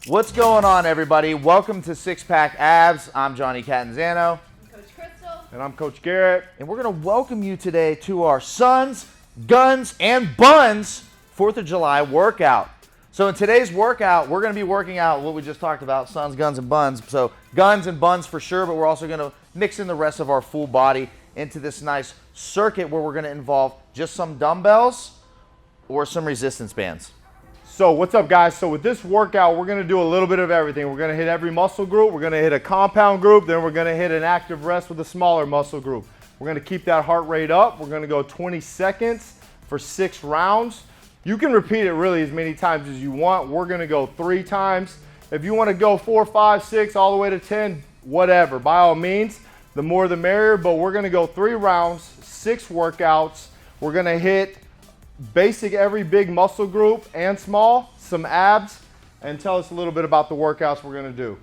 What's going on, everybody? Welcome to Six Pack Abs. I'm Johnny Catanzano. I'm Coach Crystal. And I'm Coach Garrett. And we're going to welcome you today to our Sons, Guns, and Buns 4th of July workout. So in today's workout, we're going to be working out what we just talked about, Sons, Guns, and Buns. So guns and buns for sure, but we're also going to mix in the rest of our full body into this nice circuit where we're going to involve just some dumbbells or some resistance bands. So what's up, guys? So with this workout, we're going to do a little bit of everything. We're going to hit every muscle group. We're going to hit a compound group. Then we're going to hit an active rest with a smaller muscle group. We're going to keep that heart rate up. We're going to go 20 seconds for 6 rounds. You can repeat it really as many times as you want. We're going to go 3 times. If you want to go 4, 5, 6, all the way to 10, whatever, by all means, the more the merrier. But we're going to go 3 rounds, 6 workouts. We're going to hit basic every big muscle group and small, some abs, and tell us a little bit about the workouts we're going to do.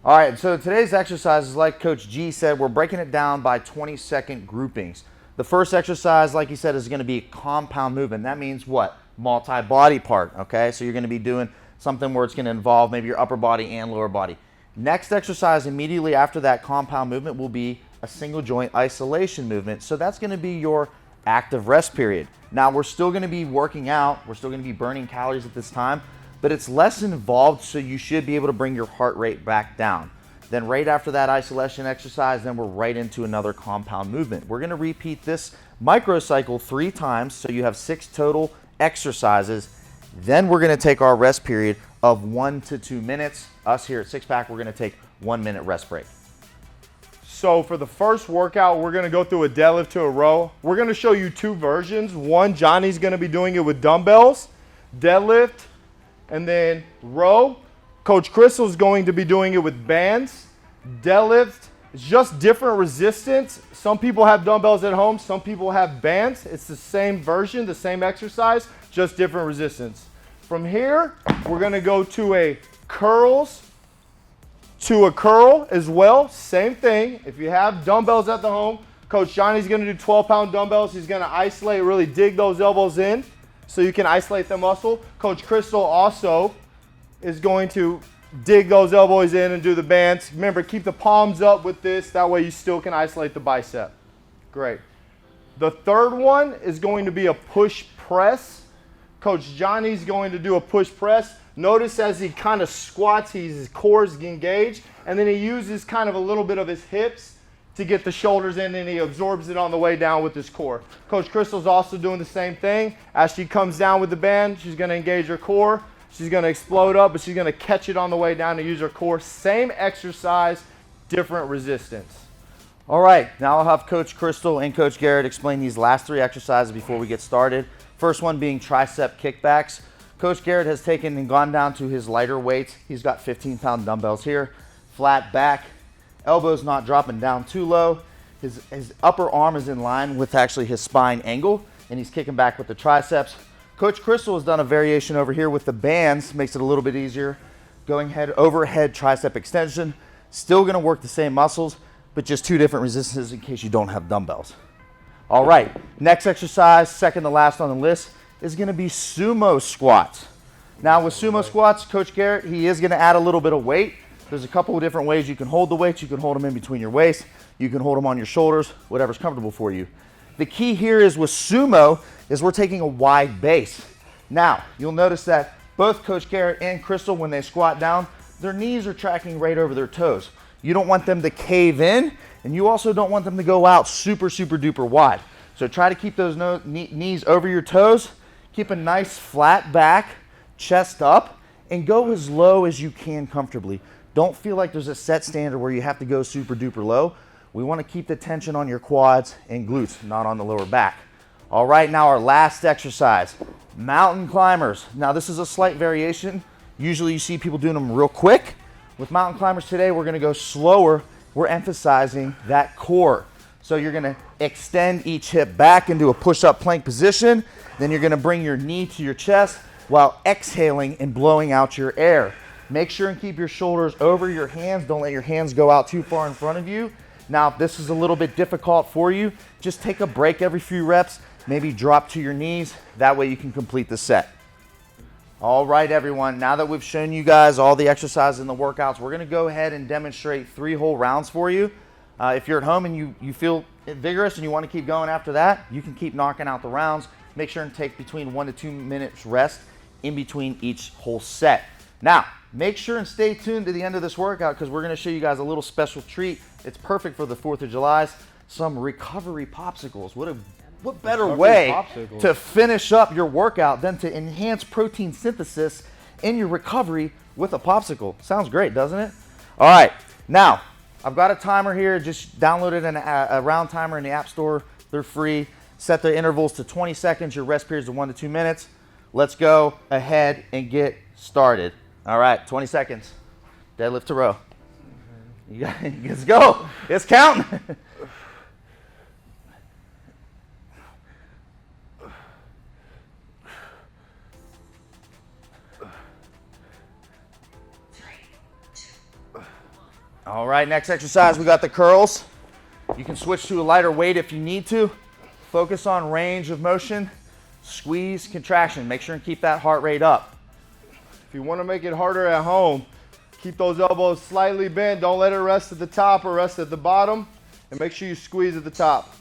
All right, so today's exercise is like Coach G said, we're breaking it down by 20-second groupings. The first exercise, like he said, is going to be compound movement. That means what? Multi-body part, okay? So you're going to be doing something where it's going to involve maybe your upper body and lower body. Next exercise immediately after that compound movement will be a single joint isolation movement. So that's going to be your active rest period. Now we're still going to be working out, we're still going to be burning calories at this time, but it's less involved, so you should be able to bring your heart rate back down. Then right after that isolation exercise, then we're right into another compound movement. We're going to repeat this microcycle 3 times, so you have 6 total exercises. Then we're going to take our rest period of 1 to 2 minutes. Us here at Six Pack, we're going to take 1 minute rest break. So for the first workout, we're going to go through a deadlift to a row. We're going to show you 2 versions. One, Johnny's going to be doing it with dumbbells, deadlift, and then row. Coach Crystal's going to be doing it with bands, deadlift. It's just different resistance. Some people have dumbbells at home. Some people have bands. It's the same version, the same exercise, just different resistance. From here, we're going to go to a curls to a curl as well. Same thing. If you have dumbbells at the home, Coach Johnny's going to do 12-pound dumbbells. He's going to isolate, really dig those elbows in so you can isolate the muscle. Coach Crystal also is going to dig those elbows in and do the bands. Remember, keep the palms up with this. That way you still can isolate the bicep. Great. The third one is going to be a push press. Coach Johnny's going to do a push press. Notice as he kind of squats, his core is engaged, and then he uses kind of a little bit of his hips to get the shoulders in, and he absorbs it on the way down with his core. Coach Crystal's also doing the same thing. As she comes down with the band, she's going to engage her core. She's going to explode up, but she's going to catch it on the way down to use her core. Same exercise, different resistance. All right, now I'll have Coach Crystal and Coach Garrett explain these last 3 exercises before we get started. First one being tricep kickbacks. Coach Garrett has taken and gone down to his lighter weights. He's got 15-pound dumbbells here, flat back, elbows not dropping down too low. His upper arm is in line with actually his spine angle, and he's kicking back with the triceps. Coach Crystal has done a variation over here with the bands, makes it a little bit easier. Going head overhead tricep extension, still gonna work the same muscles, but just 2 different resistances in case you don't have dumbbells. All right, next exercise, second to last on the list, is going to be sumo squats. Now with sumo squats, Coach Garrett, he is going to add a little bit of weight. There's a couple of different ways you can hold the weights. You can hold them in between your waist. You can hold them on your shoulders, whatever's comfortable for you. The key here is with sumo is we're taking a wide base. Now, you'll notice that both Coach Garrett and Crystal, when they squat down, their knees are tracking right over their toes. You don't want them to cave in, and you also don't want them to go out super, super duper wide. So try to keep those knees over your toes. Keep a nice flat back, chest up, and go as low as you can comfortably. Don't feel like there's a set standard where you have to go super duper low. We want to keep the tension on your quads and glutes, not on the lower back. All right, now our last exercise, mountain climbers. Now this is a slight variation. Usually you see people doing them real quick. With mountain climbers today, we're going to go slower. We're emphasizing that core. So you're going to extend each hip back into a push-up plank position. Then you're going to bring your knee to your chest while exhaling and blowing out your air. Make sure and keep your shoulders over your hands. Don't let your hands go out too far in front of you. Now, if this is a little bit difficult for you, just take a break every few reps. Maybe drop to your knees. That way you can complete the set. All right, everyone. Now that we've shown you guys all the exercises and the workouts, we're going to go ahead and demonstrate 3 whole rounds for you. If you're at home and you feel vigorous and you want to keep going after that, you can keep knocking out the rounds. Make sure and take between 1 to 2 minutes rest in between each whole set. Now, make sure and stay tuned to the end of this workout because we're going to show you guys a little special treat. It's perfect for the 4th of July. Some recovery popsicles. What better way to finish up your workout than to enhance protein synthesis in your recovery with a popsicle? Sounds great, doesn't it? All right, now I've got a timer here. Just downloaded a round timer in the App Store. They're free. Set the intervals to 20 seconds. Your rest periods to 1 to 2 minutes. Let's go ahead and get started. All right, 20 seconds. Deadlift to row. Let's go. It's counting. All right, next exercise, we got the curls. You can switch to a lighter weight if you need to. Focus on range of motion, squeeze, contraction. Make sure and keep that heart rate up. If you want to make it harder at home, keep those elbows slightly bent. Don't let it rest at the top or rest at the bottom. And make sure you squeeze at the top.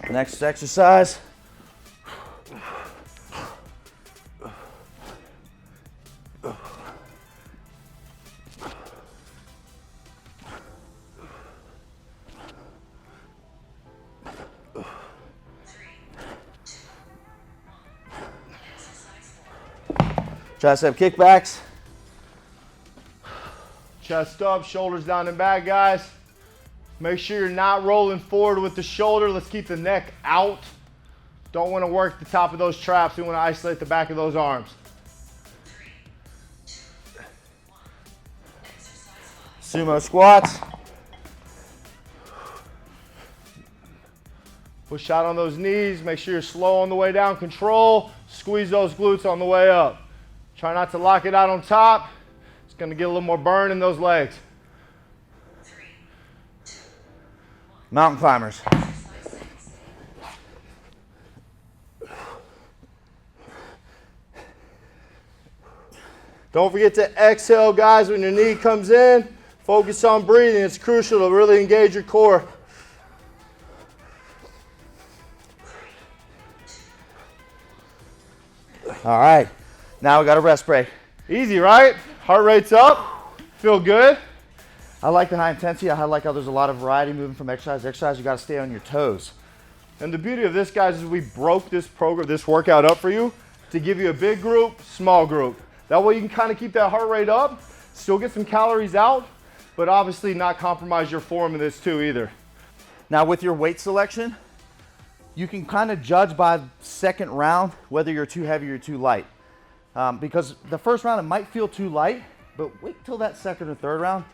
Next exercise. Tricep kickbacks. Chest up, shoulders down and back, guys. Make sure you're not rolling forward with the shoulder. Let's keep the neck out. Don't want to work the top of those traps. We want to isolate the back of those arms. Sumo squats. Push out on those knees. Make sure you're slow on the way down. Control. Squeeze those glutes on the way up. Try not to lock it out on top. It's going to get a little more burn in those legs. Mountain climbers. Don't forget to exhale, guys, when your knee comes in. Focus on breathing. It's crucial to really engage your core. All right. Now we got a rest break. Easy, right? Heart rate's up. Feel good. I like the high intensity. I like how there's a lot of variety moving from exercise to exercise. You got to stay on your toes. And the beauty of this, guys, is we broke this program, this workout up for you to give you a big group, small group. That way you can kind of keep that heart rate up, still get some calories out, but obviously not compromise your form in this too either. Now with your weight selection, you can kind of judge by second round whether you're too heavy or too light. Because the first round, it might feel too light, but wait till that second or third round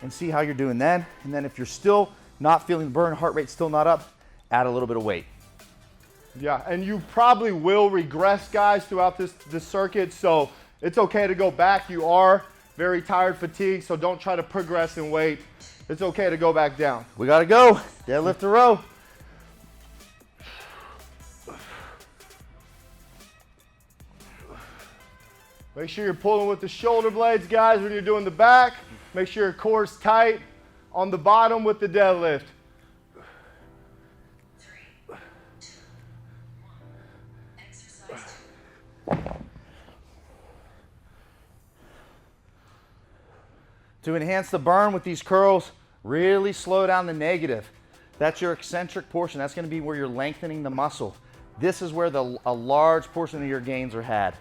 and see how you're doing then. And then if you're still not feeling the burn, heart rate's still not up, add a little bit of weight. Yeah, and you probably will regress, guys, throughout this circuit, so it's okay to go back. You are very tired, fatigued, so don't try to progress in weight. It's okay to go back down. We gotta go. Deadlift to row. Make sure you're pulling with the shoulder blades, guys, when you're doing the back. Make sure your core's tight on the bottom with the deadlift. 3, 2, 1. Exercise 2. To enhance the burn with these curls, really slow down the negative. That's your eccentric portion. That's gonna be where you're lengthening the muscle. This is where a large portion of your gains are had.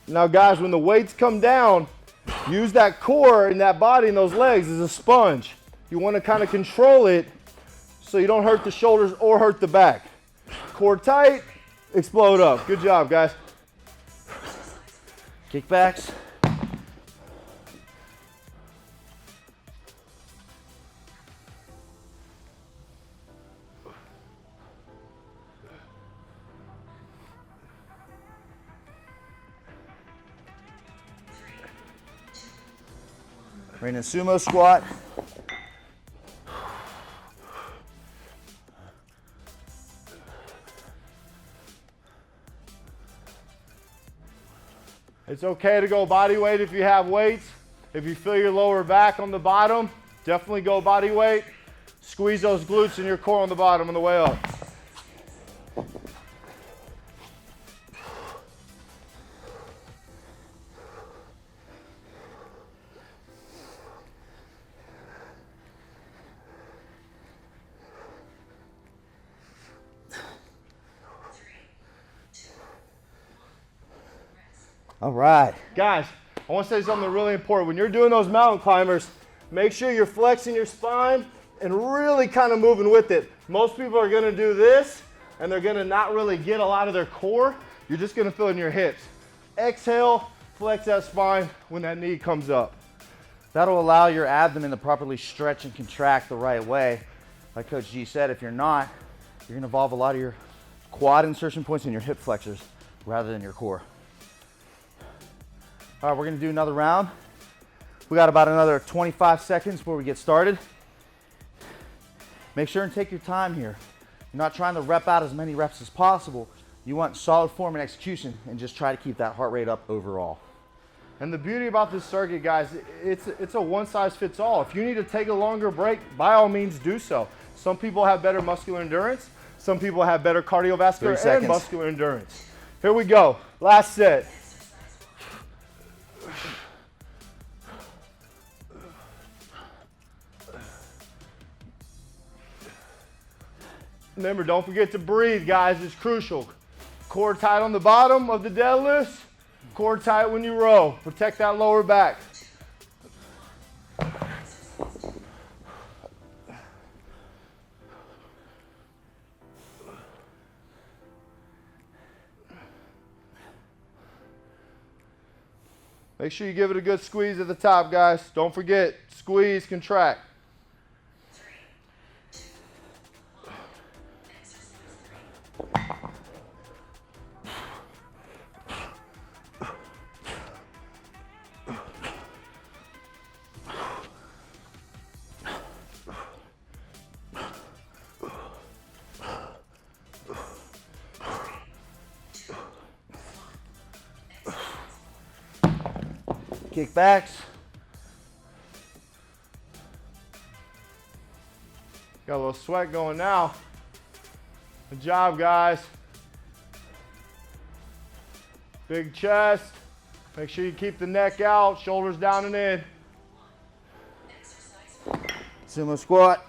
Now, guys, when the weights come down, use that core and that body and those legs as a sponge. You want to kind of control it so you don't hurt the shoulders or hurt the back. Core tight, explode up. Good job, guys. Kickbacks. We're in a sumo squat. It's okay to go body weight if you have weights. If you feel your lower back on the bottom, definitely go body weight. Squeeze those glutes and your core on the bottom on the way up. All right. Guys, I want to say something really important. When you're doing those mountain climbers, make sure you're flexing your spine and really kind of moving with it. Most people are going to do this and they're going to not really get a lot of their core. You're just going to feel it in your hips. Exhale, flex that spine when that knee comes up. That'll allow your abdomen to properly stretch and contract the right way. Like Coach G said, if you're not, you're going to involve a lot of your quad insertion points in your hip flexors rather than your core. All right, we're gonna do another round. We got about another 25 seconds before we get started. Make sure and take your time here. You're not trying to rep out as many reps as possible. You want solid form and execution and just try to keep that heart rate up overall. And the beauty about this circuit, guys, it's a one size fits all. If you need to take a longer break, by all means do so. Some people have better muscular endurance. Some people have better cardiovascular and muscular endurance. Here we go, last set. Remember, don't forget to breathe, guys. It's crucial. Core tight on the bottom of the deadlifts. Core tight when you row. Protect that lower back. Make sure you give it a good squeeze at the top, guys. Don't forget, squeeze, contract. Kickbacks. Got a little sweat going now. Good job, guys. Big chest. Make sure you keep the neck out, shoulders down and in. Sumo squat.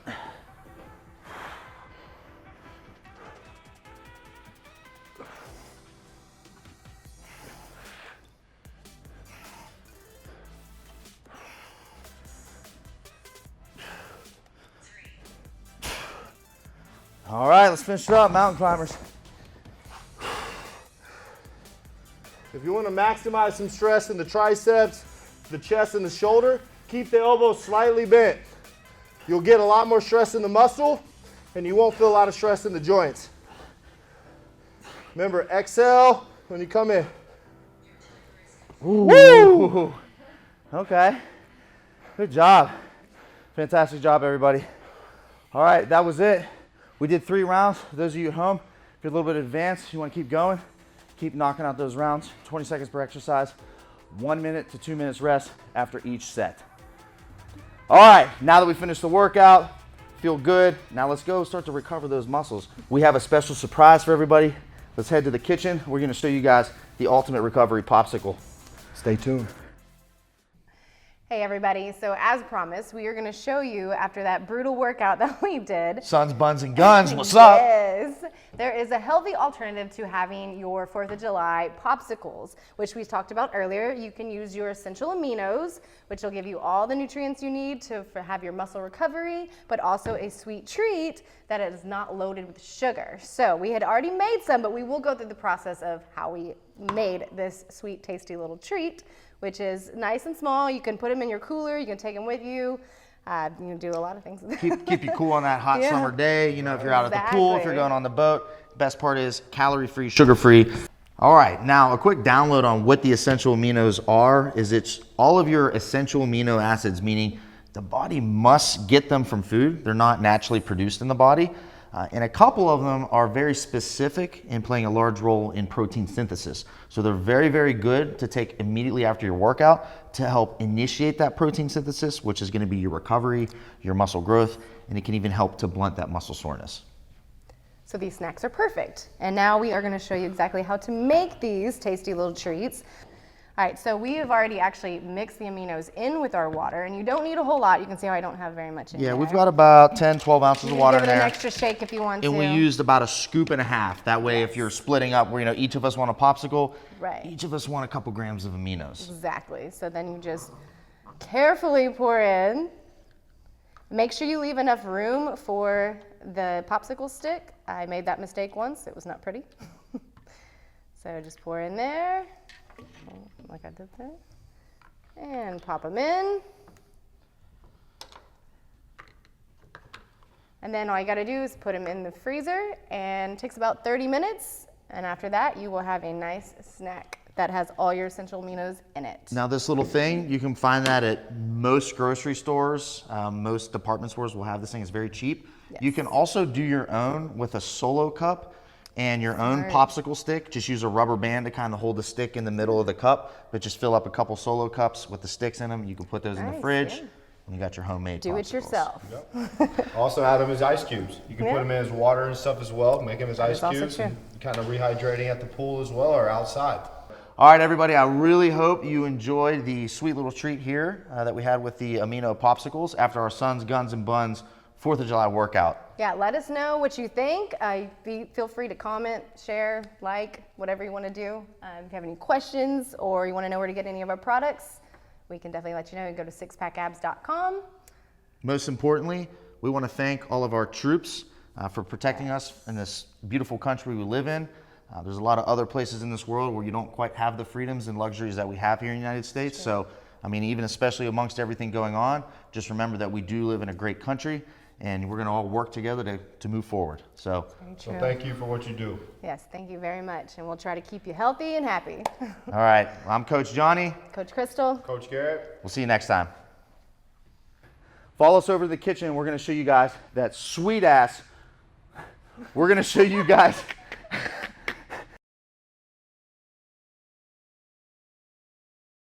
All right, let's finish it up, mountain climbers. If you want to maximize some stress in the triceps, the chest, and the shoulder, keep the elbows slightly bent. You'll get a lot more stress in the muscle, and you won't feel a lot of stress in the joints. Remember, exhale when you come in. Ooh. Woo! Okay, good job. Fantastic job, everybody. All right, that was it. We did 3 rounds. For those of you at home, if you're a little bit advanced, you want to keep going, keep knocking out those rounds. 20 seconds per exercise, 1 minute to 2 minutes rest after each set. All right, now that we finished the workout, feel good. Now let's go start to recover those muscles. We have a special surprise for everybody. Let's head to the kitchen. We're gonna show you guys the ultimate recovery popsicle. Stay tuned. Hey everybody, so as promised, we are going to show you after that brutal workout that we did. Sons, buns, and guns, what's up? Yes, there is a healthy alternative to having your 4th of July popsicles, which we talked about earlier. You can use your essential aminos, which will give you all the nutrients you need to have your muscle recovery, but also a sweet treat that is not loaded with sugar. So we had already made some, but we will go through the process of how we made this sweet, tasty little treat, which is nice and small. You can put them in your cooler. You can take them with you. You can do a lot of things. Keep you cool on that hot summer day. You know, if you're out at the pool, if you're going on the boat. Best part is calorie-free, sugar-free. All right, now a quick download on what the essential aminos are is it's all of your essential amino acids, meaning the body must get them from food. They're not naturally produced in the body. And a couple of them are very specific in playing a large role in protein synthesis. So they're very, very good to take immediately after your workout to help initiate that protein synthesis, which is going to be your recovery, your muscle growth, and it can even help to blunt that muscle soreness. So these snacks are perfect. And now we are going to show you exactly how to make these tasty little treats. All right, so we have already actually mixed the aminos in with our water, and you don't need a whole lot. You can see how I don't have very much in there. Yeah, we've got about 10, 12 ounces of water in Give it there. an extra shake if you want to. And we used about a scoop and a half. That way, if you're splitting up, where each of us want a popsicle, Right. each of us want a couple grams of aminos. Exactly. So then you just carefully pour in. Make sure you leave enough room for the popsicle stick. I made that mistake once. It was not pretty. So just pour in there, like I did there, and pop them in. And then all you gotta do is put them in the freezer, and it takes about 30 minutes. And after that, you will have a nice snack that has all your essential aminos in it. Now this little thing, you can find that at most grocery stores. Most department stores will have this thing. It's very cheap. Yes. You can also do your own with a solo cup and your own popsicle stick. Just use a rubber band to kind of hold the stick in the middle of the cup, but just fill up a couple solo cups with the sticks in them. You can put those in the Nice, fridge, yeah. and you got your homemade Do it popsicles. yourself. Yep. Also add them as ice cubes. You can Yeah. put them in as water and stuff as well. Make them as ice is also cubes true. and kind of rehydrating at the pool as well or outside. All right, everybody, I really hope you enjoyed the sweet little treat here that we had with the amino popsicles after our son's Guns and Buns 4th of July workout. Yeah, let us know what you think. Feel free to comment, share, like, whatever you want to do. If you have any questions or you want to know where to get any of our products, we can definitely let you know. You can go to SixPackAbs.com. Most importantly, we want to thank all of our troops for protecting us in this beautiful country we live in. There's a lot of other places in this world where you don't quite have the freedoms and luxuries that we have here in the United States. So, I mean, even especially amongst everything going on, just remember that we do live in a great country and we're going to all work together to move forward. So Thank you for what you do. Yes, thank you very much. And we'll try to keep you healthy and happy. all right, I'm Coach Johnny. Coach Crystal. Coach Garrett. We'll see you next time. Follow us over to the kitchen. We're going to show you guys that sweet ass. We're going to show you guys